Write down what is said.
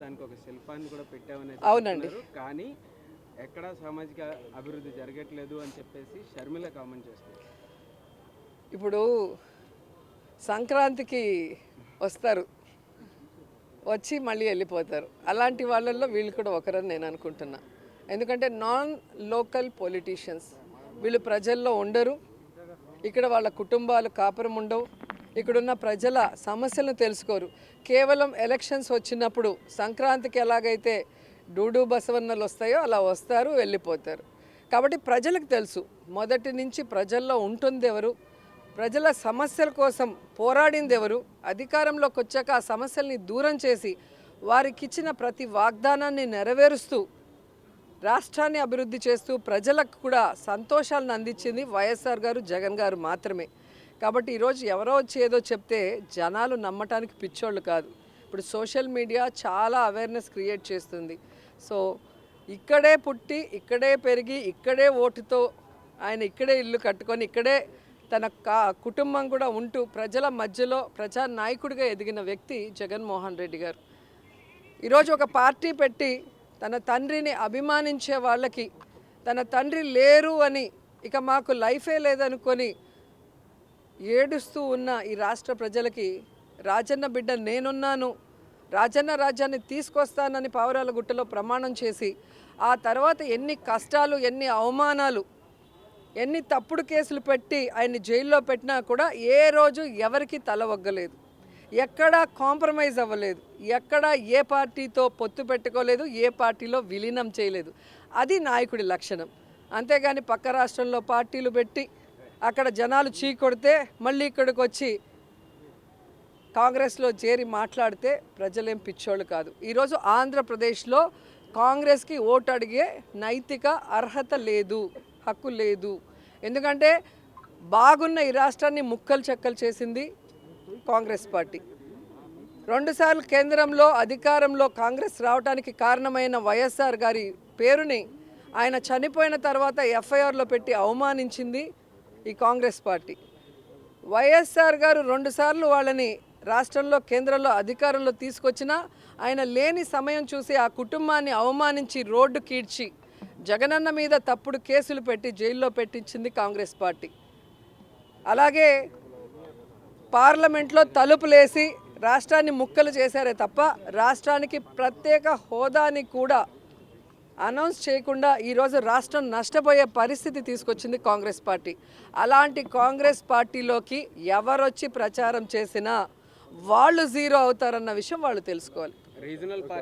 దానికి ఒక శిల్పాన్ని కూడా పెట్టామని అవునండి. కానీ ఎక్కడ సామాజిక అభివృద్ధి జరగట్లేదు అని చెప్పేసి షర్మిల కామెంట్ చేస్తారు. ఇప్పుడు సంక్రాంతికి వస్తారు, వచ్చి మళ్ళీ వెళ్ళిపోతారు. అలాంటి వాళ్ళల్లో వీళ్ళు కూడా ఒకరని నేను అనుకుంటున్నా. ఎందుకంటే నాన్ లోకల్ పొలిటీషియన్స్, వీళ్ళు ప్రజల్లో ఉండరు, ఇక్కడ వాళ్ళ కుటుంబాలు కాపురం ఉండవు, ఇక్కడున్న ప్రజల సమస్యలను తెలుసుకోరు. కేవలం ఎలక్షన్స్ వచ్చినప్పుడు సంక్రాంతికి ఎలాగైతే డూడు బసవన్నలు వస్తాయో అలా వస్తారు, వెళ్ళిపోతారు. కాబట్టి ప్రజలకు తెలుసు మొదటి నుంచి ప్రజల్లో ఉంటుంది ఎవరు, ప్రజల సమస్యల కోసం పోరాడింది ఎవరు, అధికారంలోకి వచ్చాక ఆ సమస్యల్ని దూరం చేసి వారికి ఇచ్చిన ప్రతి వాగ్దానాన్ని నెరవేరుస్తూ రాష్ట్రాన్ని అభివృద్ధి చేస్తూ ప్రజలకు కూడా సంతోషాలను అందించింది వైఎస్ఆర్ గారు, జగన్ గారు మాత్రమే. కాబట్టి ఈరోజు ఎవరో వచ్చి ఏదో చెప్తే జనాలు నమ్మటానికి పిచ్చోళ్ళు కాదు. ఇప్పుడు సోషల్ మీడియా చాలా అవేర్నెస్ క్రియేట్ చేస్తుంది. సో ఇక్కడే పుట్టి, ఇక్కడే పెరిగి, ఇక్కడే ఓటుతో ఆయన ఇక్కడే ఇల్లు కట్టుకొని, ఇక్కడే తన కుటుంబం కూడా ఉంటూ ప్రజల మధ్యలో ప్రజా నాయకుడిగా ఎదిగిన వ్యక్తి జగన్మోహన్ రెడ్డి గారు. ఈరోజు ఒక పార్టీ పెట్టి తన తండ్రిని అభిమానించే వాళ్ళకి తన తండ్రి లేరు అని, ఇక మాకు లైఫే లేదనుకొని ఏడుస్తూ ఉన్న ఈ రాష్ట్ర ప్రజలకి రాజన్న బిడ్డ నేనున్నాను, రాజన్న రాజ్యాన్ని తీసుకొస్తానని పావురాల గుట్టలో ప్రమాణం చేసి ఆ తర్వాత ఎన్ని కష్టాలు, ఎన్ని అవమానాలు, ఎన్ని తప్పుడు కేసులు పెట్టి ఆయన్ని జైల్లో పెట్టినా కూడా ఏ రోజు ఎవరికి తల ఒగ్గలేదు, ఎక్కడా కాంప్రమైజ్ అవ్వలేదు, ఎక్కడా ఏ పార్టీతో పొత్తు పెట్టుకోలేదు, ఏ పార్టీలో విలీనం చేయలేదు. అది నాయకుడి లక్షణం. అంతేగాని పక్క రాష్ట్రంలో పార్టీలు పెట్టి అక్కడ జనాలు చీకొడితే మళ్ళీ ఇక్కడికి వచ్చి కాంగ్రెస్లో చేరి మాట్లాడితే ప్రజలేం పిచ్చోళ్ళు కాదు. ఈరోజు ఆంధ్రప్రదేశ్లో కాంగ్రెస్కి ఓటు అడిగే నైతిక అర్హత లేదు, హక్కు లేదు. ఎందుకంటే బాగున్న ఈ రాష్ట్రాన్ని ముక్కలు చెక్కలు చేసింది కాంగ్రెస్ పార్టీ. 2 సార్లు కేంద్రంలో అధికారంలో కాంగ్రెస్ రావడానికి కారణమైన వైఎస్ఆర్ గారి పేరుని ఆయన చనిపోయిన తర్వాత ఎఫ్ఐఆర్లో పెట్టి అవమానించింది ఈ కాంగ్రెస్ పార్టీ. వైఎస్ఆర్ గారు 2 సార్లు వాళ్ళని రాష్ట్రంలో కేంద్రంలో అధికారంలో తీసుకొచ్చినా ఆయన లేని సమయం చూసి ఆ కుటుంబాన్ని అవమానించి రోడ్డు కీడ్చి జగనన్న మీద తప్పుడు కేసులు పెట్టి జైల్లో పెట్టించింది కాంగ్రెస్ పార్టీ. అలాగే పార్లమెంట్లో తలుపులేసి రాష్ట్రాన్ని ముక్కలు చేశారే తప్ప రాష్ట్రానికి ప్రత్యేక హోదాని కూడా అనౌన్స్ చేయకుండా ఈరోజు రాష్ట్రం నష్టపోయే పరిస్థితి తీసుకొచ్చింది కాంగ్రెస్ పార్టీ. అలాంటి కాంగ్రెస్ పార్టీలోకి ఎవరొచ్చి ప్రచారం చేసినా వాళ్ళు జీరో అవుతారన్న విషయం వాళ్ళు తెలుసుకోవాలి. రీజనల్